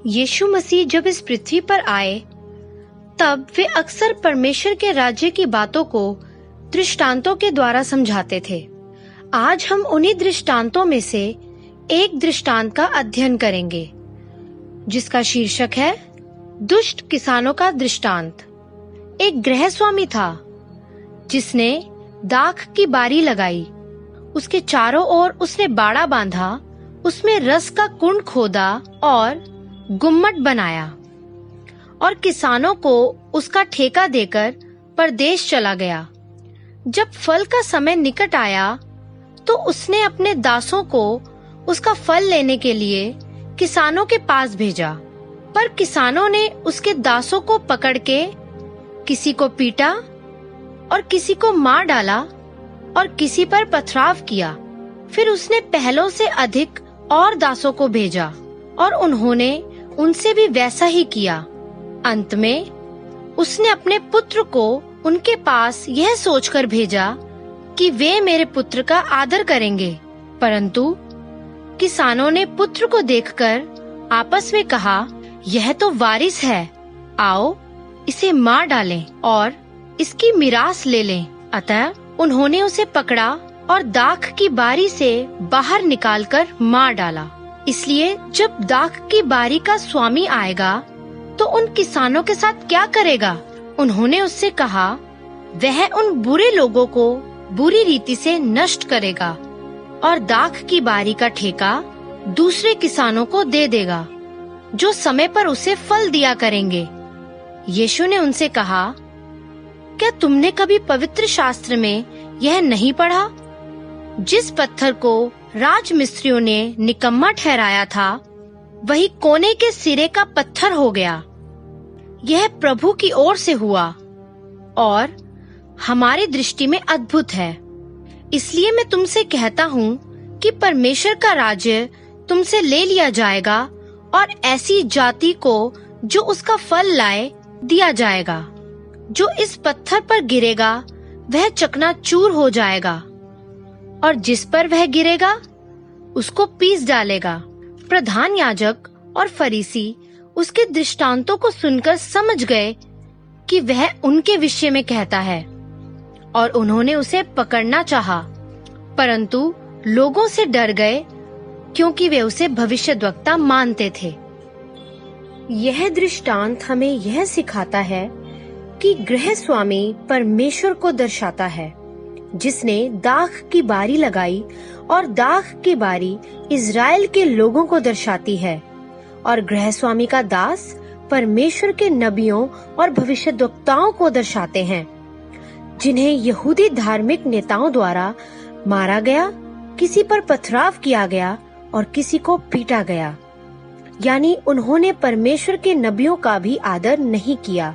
यीशु मसीह जब इस पृथ्वी पर आए तब वे अक्सर परमेश्वर के राज्य की बातों को दृष्टांतों के द्वारा समझाते थे। आज हम उन्हीं दृष्टांतों में से एक दृष्टांत का अध्ययन करेंगे जिसका शीर्षक है दुष्ट किसानों का दृष्टांत। एक गृहस्वामी था जिसने दाख की बारी लगाई, उसके चारों ओर उसने बाड़ा बांधा, उसमें रस का कुंड खोदा और गुम्मट बनाया और किसानों को उसका ठेका देकर परदेश चला गया। जब फल का समय निकट आया तो उसने अपने दासों को उसका फल लेने के लिए किसानों के पास भेजा, पर किसानों ने उसके दासों को पकड़ के किसी को पीटा और किसी को मार डाला और किसी पर पथराव किया। फिर उसने पहलों से अधिक और दासों को भेजा और उन्होंने उनसे भी वैसा ही किया। अंत में उसने अपने पुत्र को उनके पास यह सोचकर भेजा कि वे मेरे पुत्र का आदर करेंगे, परंतु किसानों ने पुत्र को देखकर आपस में कहा, यह तो वारिस है, आओ इसे मार डालें और इसकी मिरास ले लें। अतः उन्होंने उसे पकड़ा और दाख की बारी से बाहर निकालकर मार डाला। इसलिए जब दाख की बारी का स्वामी आएगा तो उन किसानों के साथ क्या करेगा? उन्होंने उससे कहा, वह उन बुरे लोगों को बुरी रीति से नष्ट करेगा और दाख की बारी का ठेका दूसरे किसानों को दे देगा जो समय पर उसे फल दिया करेंगे। यीशु ने उनसे कहा, क्या तुमने कभी पवित्र शास्त्र में यह नहीं पढ़ा? जिस पत्थर को राजमिस्त्रियों ने निकम्मा ठहराया था, वही कोने के सिरे का पत्थर हो गया। यह प्रभु की ओर से हुआ और हमारी दृष्टि में अद्भुत है। इसलिए मैं तुमसे कहता हूँ कि परमेश्वर का राज्य तुमसे ले लिया जाएगा और ऐसी जाति को जो उसका फल लाए दिया जाएगा। जो इस पत्थर पर गिरेगा वह चकनाचूर हो जाएगा और जिस पर वह गिरेगा उसको पीस डालेगा। प्रधान याजक और फरीसी उसके दृष्टांतों को सुनकर समझ गए कि वह उनके विषय में कहता है और उन्होंने उसे पकड़ना चाहा, परंतु लोगों से डर गए क्योंकि वे उसे भविष्यद्वक्ता मानते थे। यह दृष्टांत हमें यह सिखाता है कि गृहस्वामी परमेश्वर को दर्शाता है जिसने दाख की बारी लगाई और दाख की बारी इज़राइल के लोगों को दर्शाती है और गृहस्वामी का दास परमेश्वर के नबियों और भविष्यद्वक्ताओं को दर्शाते हैं जिन्हें यहूदी धार्मिक नेताओं द्वारा मारा गया, किसी पर पथराव किया गया और किसी को पीटा गया। यानी उन्होंने परमेश्वर के नबियों का भी आदर नहीं किया।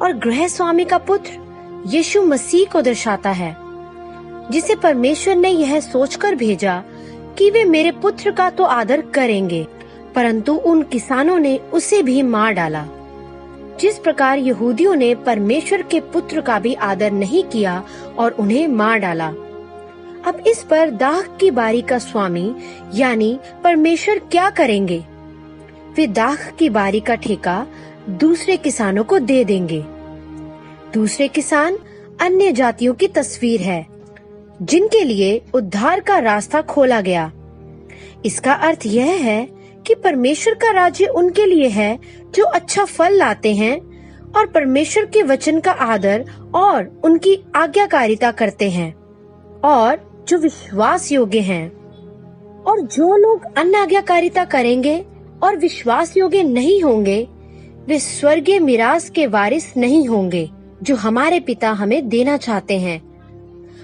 और गृहस्वामी का पुत्र यीशु मसीह को दर्शाता है जिसे परमेश्वर ने यह सोचकर भेजा कि वे मेरे पुत्र का तो आदर करेंगे, परंतु उन किसानों ने उसे भी मार डाला। जिस प्रकार यहूदियों ने परमेश्वर के पुत्र का भी आदर नहीं किया और उन्हें मार डाला। अब इस पर दाख की बारी का स्वामी यानी परमेश्वर क्या करेंगे? वे दाख की बारी का ठेका दूसरे किसानों को दे देंगे। दूसरे किसान अन्य जातियों की तस्वीर है जिनके लिए उद्धार का रास्ता खोला गया। इसका अर्थ यह है कि परमेश्वर का राज्य उनके लिए है जो अच्छा फल लाते हैं और परमेश्वर के वचन का आदर और उनकी आज्ञाकारिता करते हैं और जो विश्वास योग्य हैं। और जो लोग अनाज्ञाकारिता करेंगे और विश्वास योग्य नहीं होंगे, वे स्वर्गीय मिरास के वारिस नहीं होंगे जो हमारे पिता हमें देना चाहते हैं।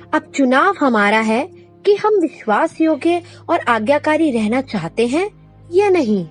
अब चुनाव हमारा है कि हम विश्वास योग्य और आज्ञाकारी रहना चाहते हैं या नहीं।